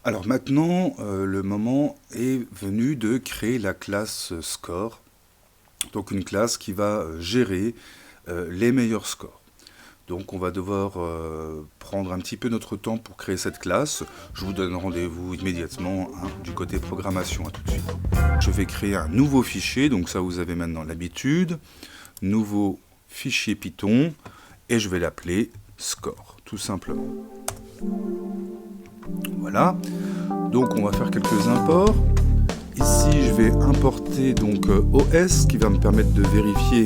Alors maintenant, le moment est venu de créer la classe score, donc une classe qui va gérer les meilleurs scores. Donc on va devoir prendre un petit peu notre temps pour créer cette classe. Je vous donne rendez-vous immédiatement du côté programmation, à tout de suite. Je vais créer un nouveau fichier, donc ça vous avez maintenant l'habitude. Nouveau fichier Python, et je vais l'appeler score, tout simplement. Voilà, donc on va faire quelques imports. Ici je vais importer donc OS qui va me permettre de vérifier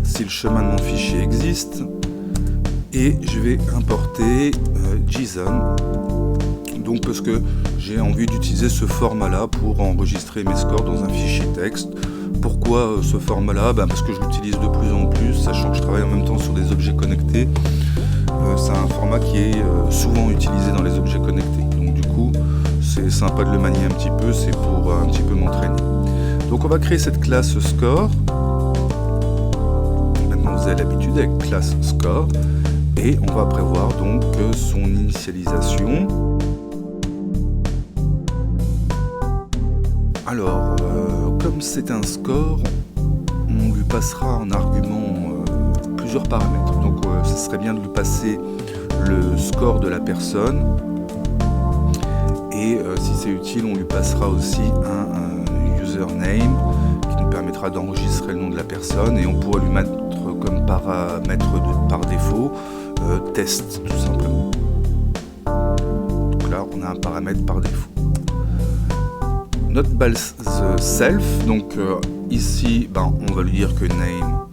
si le chemin de mon fichier existe. Et je vais importer JSON, donc parce que j'ai envie d'utiliser ce format là pour enregistrer mes scores dans un fichier texte. Pourquoi ce format là? Parce que je l'utilise de plus en plus, sachant que je travaille en même temps sur des objets connectés. C'est un format qui est souvent utilisé dans les objets connectés, donc du coup c'est sympa de le manier un petit peu, c'est pour un petit peu m'entraîner. Donc on va créer cette classe score. Maintenant vous avez l'habitude avec classe score, et on va prévoir donc son initialisation. Alors comme c'est un score, on lui passera en argument plusieurs paramètres. Donc ce serait bien de lui passer le score de la personne, et si c'est utile, on lui passera aussi un username qui nous permettra d'enregistrer le nom de la personne, et on pourra lui mettre comme paramètre par défaut test, tout simplement. Donc là on a un paramètre par défaut. Notre base self, donc ici on va lui dire que name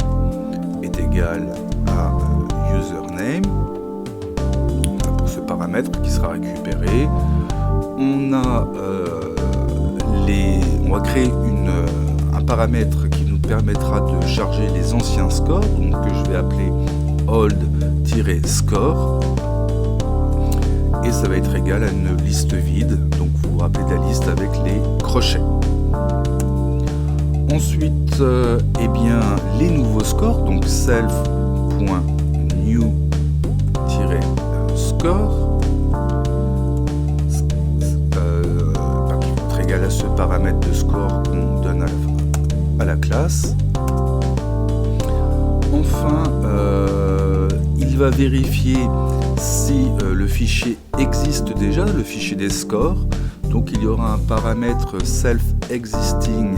est égal à username pour ce paramètre qui sera récupéré. On va créer un paramètre qui nous permettra de charger les anciens scores, donc que je vais appeler old-score, et ça va être égal à une liste vide, donc vous vous rappelez de la liste avec les crochets. Ensuite, les nouveaux scores, donc self.new-score, qui va être égal à ce paramètre de score qu'on donne à la classe. Enfin, il va vérifier si le fichier existe déjà, le fichier des scores. Donc il y aura un paramètre self-existing,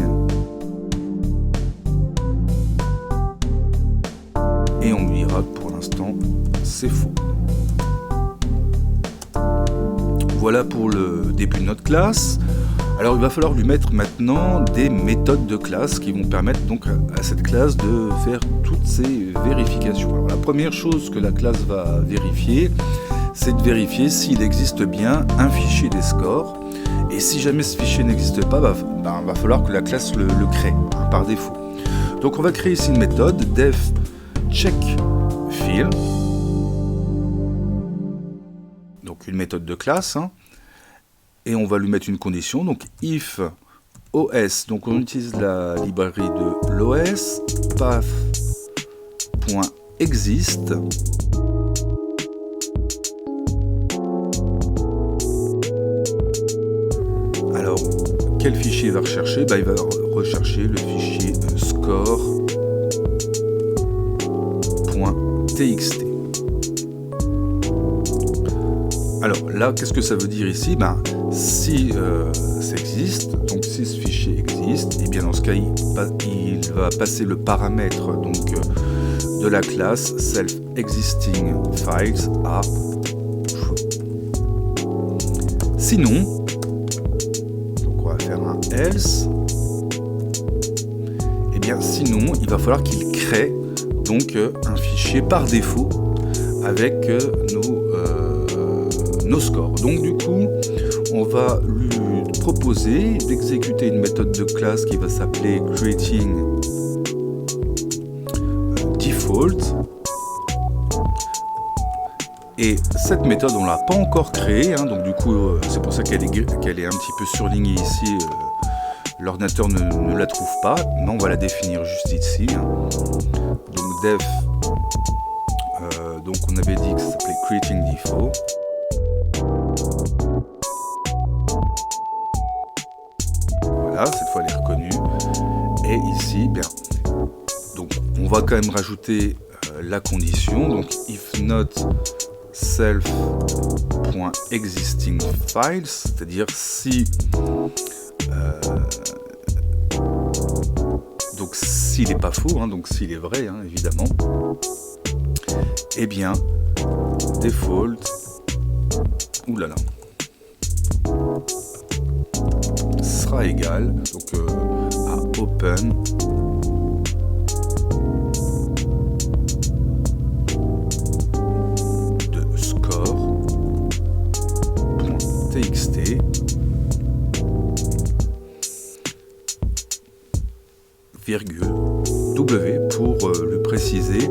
et on lui dira que pour l'instant c'est faux. Voilà pour le début de notre classe. Alors il va falloir lui mettre maintenant des méthodes de classe qui vont permettre donc à cette classe de faire toutes ces vérifications. Alors, la première chose que la classe va vérifier, c'est de vérifier s'il existe bien un fichier des scores. Et si jamais ce fichier n'existe pas, va falloir que la classe le crée par défaut. Donc on va créer ici une méthode def check field, donc une méthode de classe, et on va lui mettre une condition, donc if os, donc on utilise la librairie de l'OS, path.exist, alors quel fichier il va rechercher? Il va rechercher le fichier score.txt. Alors là, qu'est-ce que ça veut dire ici? Si ça existe, donc si ce fichier existe, et bien dans ce cas, il va passer le paramètre de la classe self-existing-files à true. Sinon, donc on va faire un else. Et bien sinon, il va falloir qu'il crée donc un fichier par défaut avec nos scores. Donc du coup, on va lui proposer d'exécuter une méthode de classe qui va s'appeler creating default. Et cette méthode, on l'a pas encore créée, donc du coup, c'est pour ça qu'elle est un petit peu surlignée ici. L'ordinateur ne la trouve pas, mais on va la définir juste ici. Donc def, donc on avait dit que ça s'appelait creating default. voilà, cette fois elle est reconnue. Et ici, bien, donc on va quand même rajouter la condition, donc if not self.existing files, c'est-à-dire si donc s'il n'est pas faux, hein, donc s'il est vrai, hein, évidemment, eh bien default, oulala, sera égal donc à open de score.txt virgule W pour le préciser,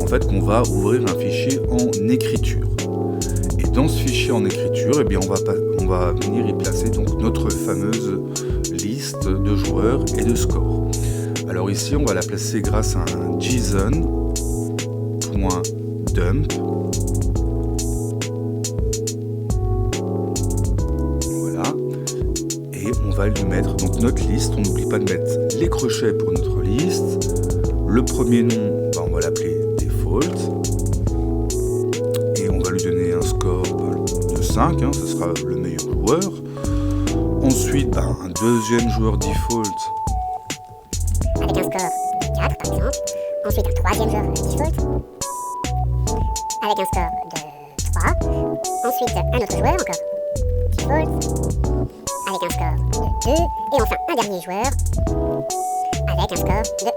en fait qu'on va ouvrir un fichier en écriture. Et dans ce fichier en écriture, eh bien on va venir y placer donc notre fameuse liste de joueurs et de scores. Alors ici on va la placer grâce à un JSON.dump. On va lui mettre donc notre liste, on n'oublie pas de mettre les crochets pour notre liste. Le premier nom, on va l'appeler default. Et on va lui donner un score de 5, hein, ce sera le meilleur joueur. Ensuite, un deuxième joueur default. Avec un score de 4 par exemple. Ensuite, un troisième joueur default. Avec un score de 3. Ensuite, un autre joueur encore. Default. Avec un score de 2, et enfin un dernier joueur avec un score de 1.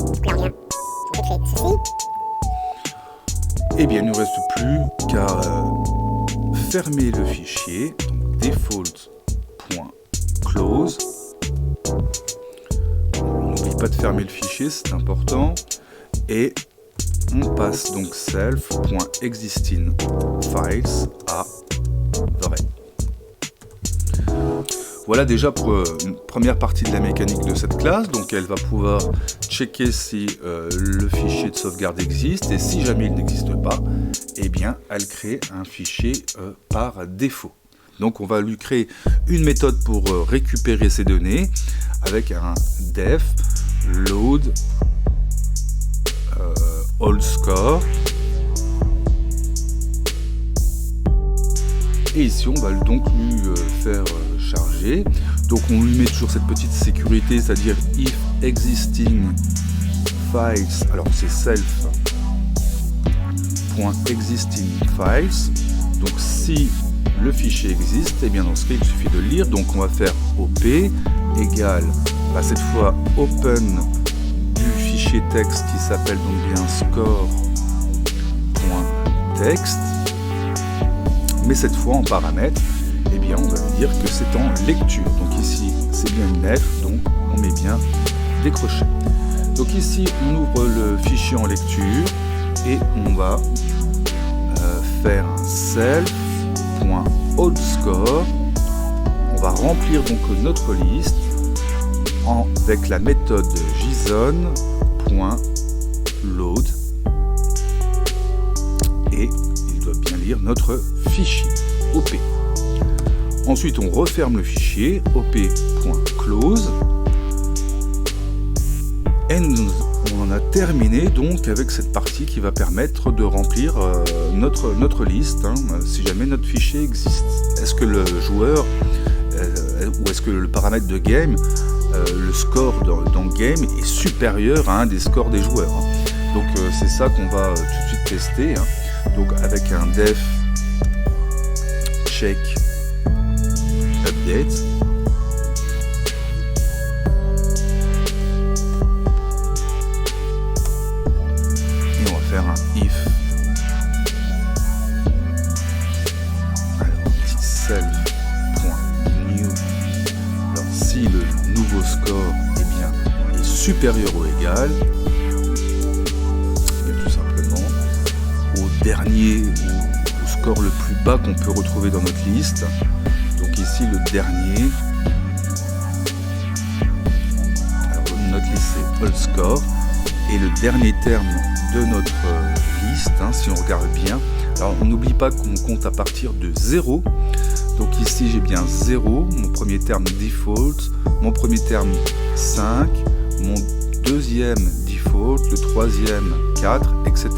Donc là on vient de créer ceci. Eh bien il ne nous reste plus qu'à fermer le fichier, donc default.close. On n'oublie pas de fermer le fichier, c'est important. Et on passe donc self.existing files à vrai. Voilà déjà pour une première partie de la mécanique de cette classe, donc elle va pouvoir checker si le fichier de sauvegarde existe, et si jamais il n'existe pas, eh bien elle crée un fichier par défaut. Donc on va lui créer une méthode pour récupérer ces données avec un def load all score. Et ici on va donc lui faire charger. Donc on lui met toujours cette petite sécurité, c'est-à-dire if existing files, alors c'est self.existing files. Donc si le fichier existe, et bien dans ce cas il suffit de le lire. Donc on va faire op égale cette fois open du fichier texte qui s'appelle donc bien score.text. Mais cette fois en paramètre, eh bien on va lui dire que c'est en lecture. Donc ici c'est bien une lettre, donc on met bien des crochets. Donc ici on ouvre le fichier en lecture et on va faire un self.allScore. On va remplir donc notre liste avec la méthode JSON.load et il doit bien lire notre fichier OP. Ensuite on referme le fichier op.close et on en a terminé donc avec cette partie qui va permettre de remplir notre liste, hein, si jamais notre fichier existe. Est-ce que le joueur ou est-ce que le paramètre de game, le score dans game est supérieur à un des scores des joueurs, hein. Donc c'est ça qu'on va tout de suite tester, hein. Donc avec un def check update. Et on va faire un if. Alors petit self.new. Alors si le nouveau score est supérieur ou égal, tout simplement au dernier ou au score le plus bas qu'on peut retrouver dans notre liste. Donc ici le dernier, alors notre liste c'est all score, et le dernier terme de notre liste, hein, si on regarde bien, alors on n'oublie pas qu'on compte à partir de 0, Donc ici j'ai bien 0, mon premier terme default, mon premier terme 5, mon deuxième default, le troisième 4, etc.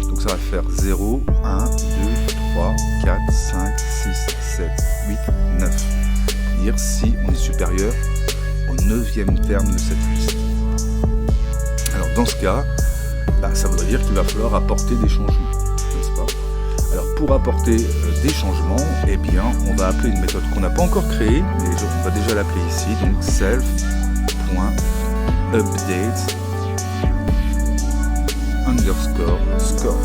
Donc ça va faire 0, 1, 2, 3, 4, 5, 6, 7, 8, 9. Dire si on est supérieur au 9e terme de cette liste. Alors dans ce cas, ça voudrait dire qu'il va falloir apporter des changements, n'est-ce pas? Alors pour apporter des changements, eh bien on va appeler une méthode qu'on n'a pas encore créée, mais on va déjà l'appeler ici, donc self.update _score.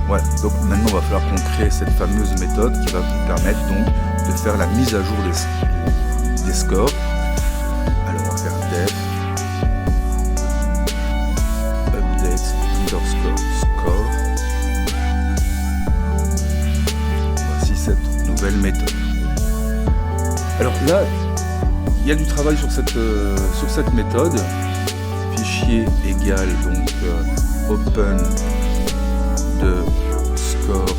Voilà, donc maintenant il va falloir qu'on crée cette fameuse méthode qui va nous permettre donc de faire la mise à jour des scores. Alors on va faire def update _score. Voici cette nouvelle méthode. Alors là, il y a du travail sur cette méthode. Fichier égal donc open de score,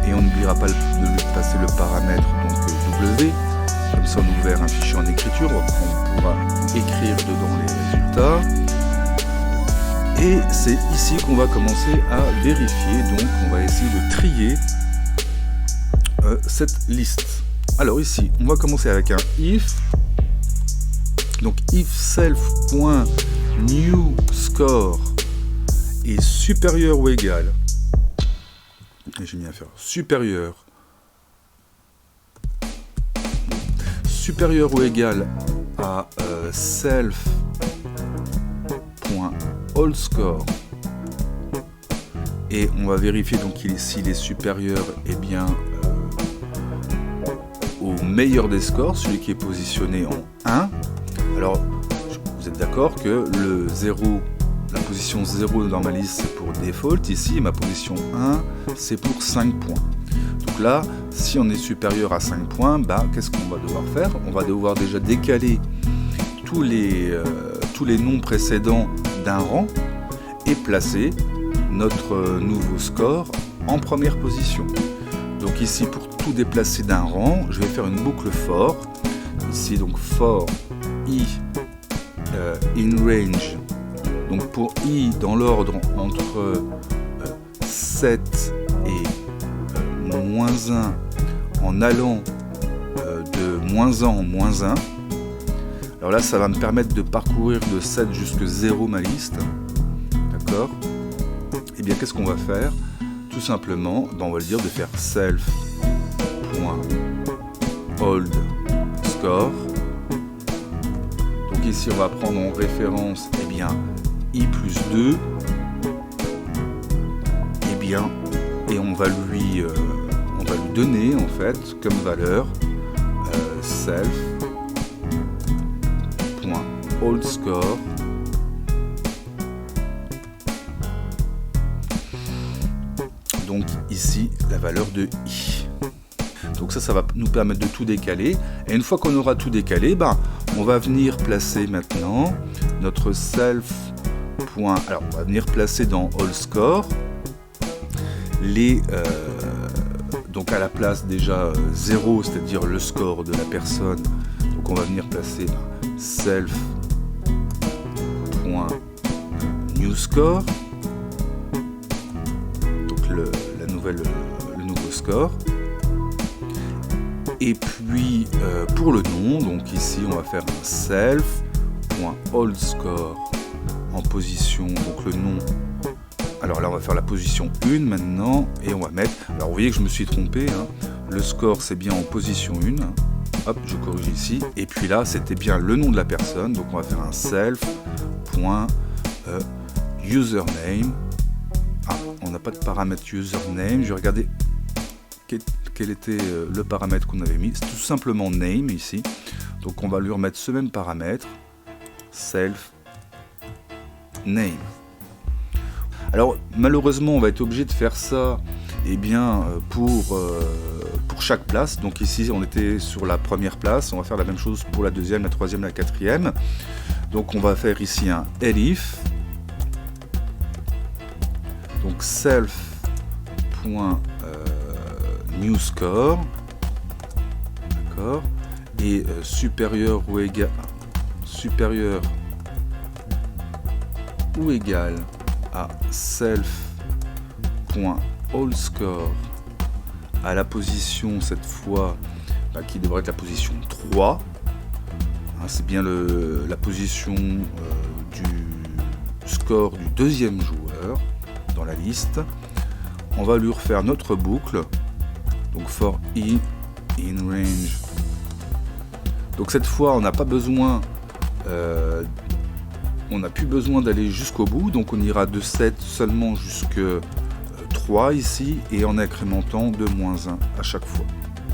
et on n'oubliera pas de lui passer le paramètre donc W, comme ça on ouvre un fichier en écriture, on pourra écrire dedans les résultats, et c'est ici qu'on va commencer à vérifier, donc on va essayer de trier cette liste. Alors ici on va commencer avec un if, donc if self.newScore est supérieur ou égal, et j'ai mis à faire supérieur ou égal à self.allScore, et on va vérifier donc s'il est supérieur bien au meilleur des scores, celui qui est positionné en 1. Alors vous êtes d'accord que le 0, la position 0 dans ma liste c'est pour default, ici ma position 1 c'est pour 5 points. Donc là, si on est supérieur à 5 points, qu'est-ce qu'on va devoir faire? On va devoir déjà décaler tous les noms précédents d'un rang et placer notre nouveau score en première position. Donc ici, pour tout déplacer d'un rang, je vais faire une boucle for. Ici donc for i in range. Donc pour i dans l'ordre entre 7 et moins 1 en allant de moins 1 en moins 1. Alors là ça va me permettre de parcourir de 7 jusqu'à 0 ma liste. D'accord? Et bien qu'est-ce qu'on va faire? Tout simplement, on va le dire de faire self.allScore. Donc ici on va prendre en référence i plus 2, et on va lui donner en fait comme valeur self.allScore. Donc ici la valeur de i. Donc ça va nous permettre de tout décaler, et une fois qu'on aura tout décalé, on va venir placer maintenant notre alors on va venir placer dans allScore donc à la place déjà 0, c'est-à-dire le score de la personne. Donc on va venir placer self.newScore, donc le nouveau score. Et puis pour le nom, donc ici on va faire un self.allScore en position, donc le nom. Alors là on va faire la position 1 maintenant, et on va mettre, alors vous voyez que je me suis trompé, le score c'est bien en position 1, hop je corrige ici, et puis là c'était bien le nom de la personne, donc on va faire un self.username. On n'a pas de paramètre username, je vais regarder quel était le paramètre qu'on avait mis, c'est tout simplement name ici, donc on va lui remettre ce même paramètre, self name. Alors malheureusement on va être obligé de faire ça pour chaque place. Donc ici on était sur la première place, on va faire la même chose pour la deuxième, la troisième, la quatrième. Donc on va faire ici un elif, donc self new score, d'accord, et supérieur ou égal à self.allScore à la position cette fois qui devrait être la position 3. Hein, c'est bien la position du score du deuxième joueur dans la liste. On va lui refaire notre boucle, donc for i in range. Donc cette fois on n'a pas besoin on n'a plus besoin d'aller jusqu'au bout, donc on ira de 7 seulement jusque 3 ici, et en incrémentant de moins 1 à chaque fois.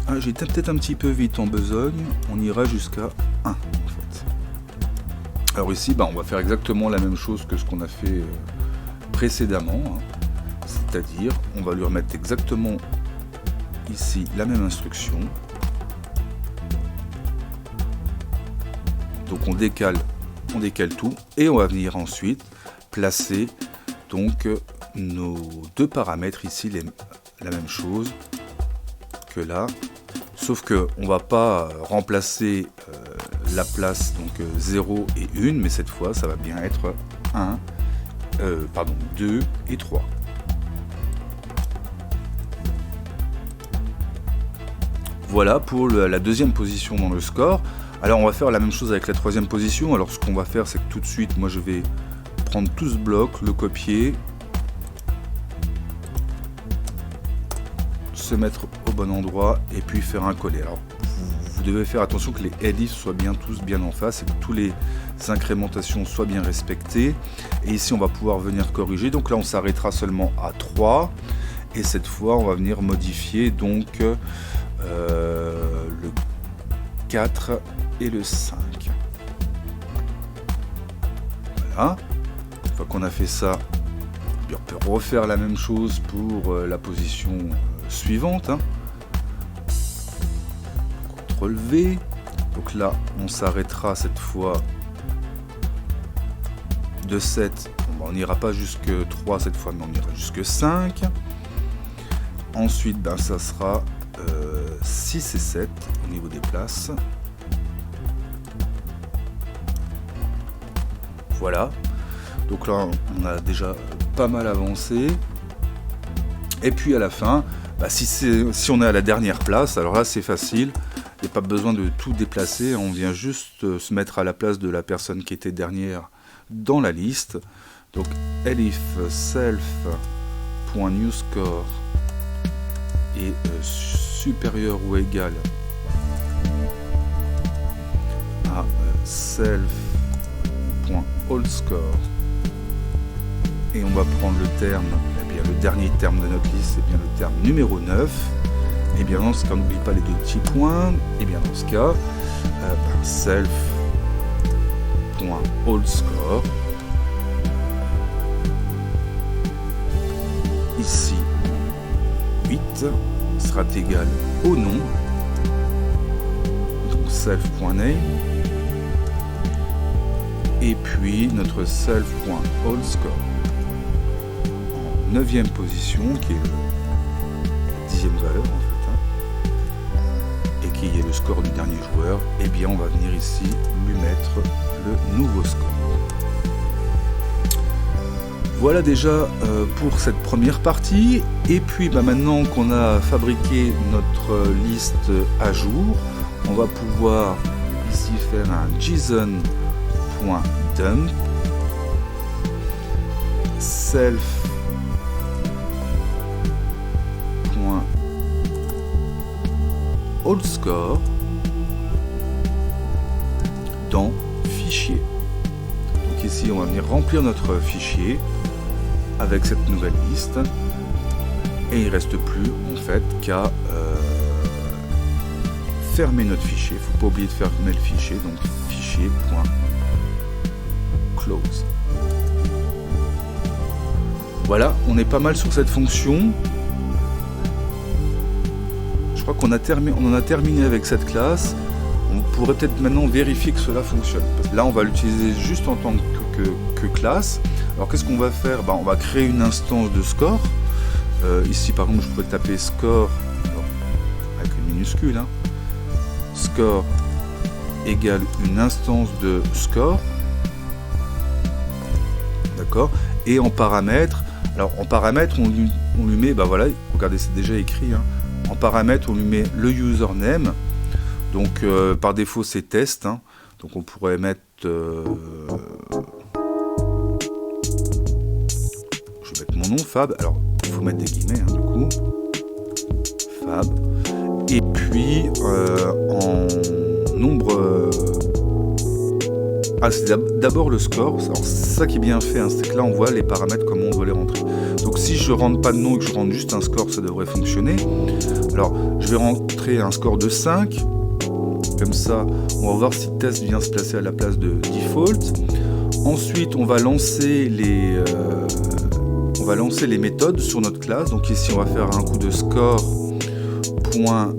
Ah, j'ai peut-être un petit peu vite en besogne, on ira jusqu'à 1 en fait. Alors ici, on va faire exactement la même chose que ce qu'on a fait précédemment, hein. C'est-à-dire, on va lui remettre exactement ici la même instruction. Donc on décale tout, et on va venir ensuite placer donc nos deux paramètres ici, la même chose que là, sauf que on va pas remplacer la place donc 0 et 1, mais cette fois ça va bien être 2 et 3. Voilà pour la deuxième position dans le score. Alors on va faire la même chose avec la troisième position. Alors ce qu'on va faire, c'est que tout de suite, moi je vais prendre tout ce bloc, le copier, se mettre au bon endroit et puis faire un coller. Alors vous devez faire attention que les headifs soient tous bien en face et que tous les incrémentations soient bien respectées. Et ici on va pouvoir venir corriger. Donc là on s'arrêtera seulement à 3. Et cette fois on va venir modifier donc le 4 et le 5. Voilà. Une fois qu'on a fait ça, on peut refaire la même chose pour la position suivante. Hein. CTRL V. Donc là, on s'arrêtera cette fois de 7. On n'ira pas jusque 3 cette fois, mais on ira jusque 5. Ensuite, ça sera 6 et 7 au niveau des places. Voilà, donc là on a déjà pas mal avancé. Et puis à la fin, si on est à la dernière place, alors là c'est facile, il n'y a pas besoin de tout déplacer, on vient juste se mettre à la place de la personne qui était dernière dans la liste. Donc elif self.newScore est supérieur ou égal à self.allScore, et on va prendre le terme, le dernier terme de notre liste, c'est bien le terme numéro 9. Et bien dans ce cas, on n'oublie pas les deux petits points. Et bien dans ce cas, self.allScore ici 8 sera égal au nom, donc self.name, et puis notre self.allScore en 9e position, qui est la 10e valeur en fait, et qui est le score du dernier joueur. Et bien on va venir ici lui mettre le nouveau score. Voilà déjà pour cette première partie. Et puis maintenant qu'on a fabriqué notre liste à jour, on va pouvoir ici faire un JSON.dump self.allScore dans fichier. Donc ici on va venir remplir notre fichier avec cette nouvelle liste, et il ne reste plus en fait qu'à fermer notre fichier. Il ne faut pas oublier de fermer le fichier, donc fichier.close. Voilà, on est pas mal sur cette fonction. Je crois qu'on en a terminé avec cette classe. On pourrait peut-être maintenant vérifier que cela fonctionne. Parce que là, on va l'utiliser juste en tant que classe. Alors qu'est-ce qu'on va faire ? On va créer une instance de score Ici par exemple je pourrais taper score, alors, avec une minuscule, hein, score égale une instance de score, d'accord, et en paramètres, alors en paramètres on lui met, bah voilà, regardez c'est déjà écrit, hein, en paramètres on lui met le username, donc par défaut c'est test, hein, donc on pourrait mettre, je vais mettre mon nom, Fab, alors il faut mettre des guillemets, hein, du coup, Fab, et puis en nombre, c'est d'abord le score. Alors, c'est ça qui est bien fait, hein, c'est que là on voit les paramètres comment on doit les rentrer. Donc si je rentre pas de nom et que je rentre juste un score, ça devrait fonctionner. Alors je vais rentrer un score de 5, comme ça on va voir si test vient se placer à la place de default. Ensuite on va lancer les méthodes sur notre classe. Donc ici on va faire un coup de score point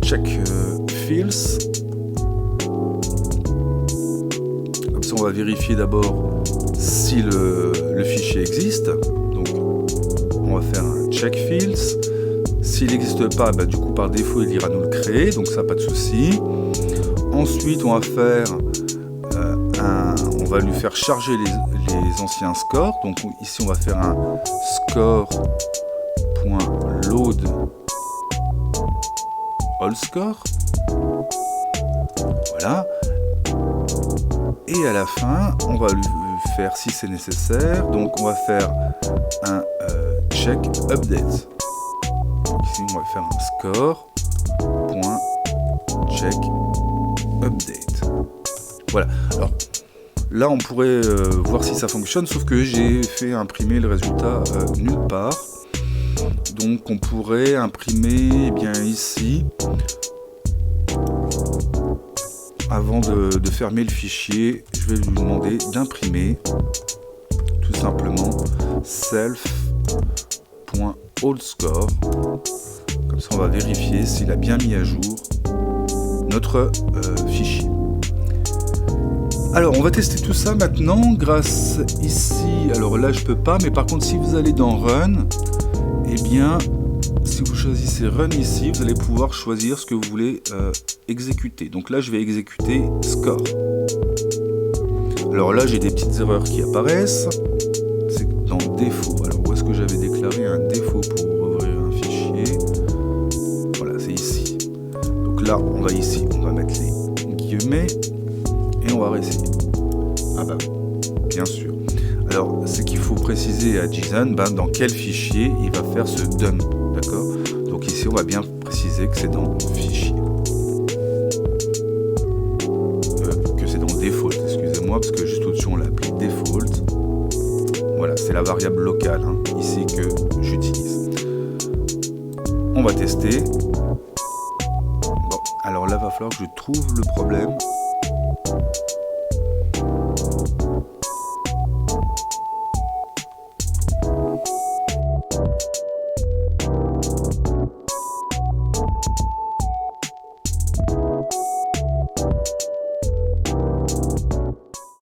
check fields. Comme ça on va vérifier d'abord si le fichier existe. Donc on va faire un check fields. S'il n'existe pas, bah, du coup par défaut il ira nous le créer, donc ça pas de souci. Ensuite on va faire on va lui faire charger les anciens scores. Donc ici on va faire un score.load all score. Voilà. Et à la fin, on va lui faire, si c'est nécessaire, donc on va faire un check update. Donc ici on va faire un score.check update. Voilà. Alors là on pourrait voir si ça fonctionne, sauf que j'ai fait imprimer le résultat nulle part. Donc on pourrait imprimer, eh bien ici, avant de fermer le fichier, je vais lui demander d'imprimer tout simplement self.allScore. Comme ça on va vérifier s'il a bien mis à jour notre fichier. Alors on va tester tout ça maintenant grâce ici, alors là je peux pas, mais par contre si vous allez dans Run, eh bien si vous choisissez Run ici, vous allez pouvoir choisir ce que vous voulez exécuter. Donc là je vais exécuter score. Alors là j'ai des petites erreurs qui apparaissent, c'est dans défaut. Alors où est-ce que j'avais déclaré un défaut pour ouvrir un fichier? Voilà, c'est ici. Donc là on va ici, on va mettre les guillemets. Et on va réessayer. Ah bah bien sûr. Alors c'est qu'il faut préciser à JSON dans quel fichier il va faire ce done. D'accord? Donc ici on va bien préciser que c'est dans fichier. Que c'est dans default, excusez-moi, parce que juste au-dessus on l'a appelé default. Voilà, c'est la variable locale hein, ici que j'utilise. On va tester. Bon, alors là va falloir que je trouve le problème.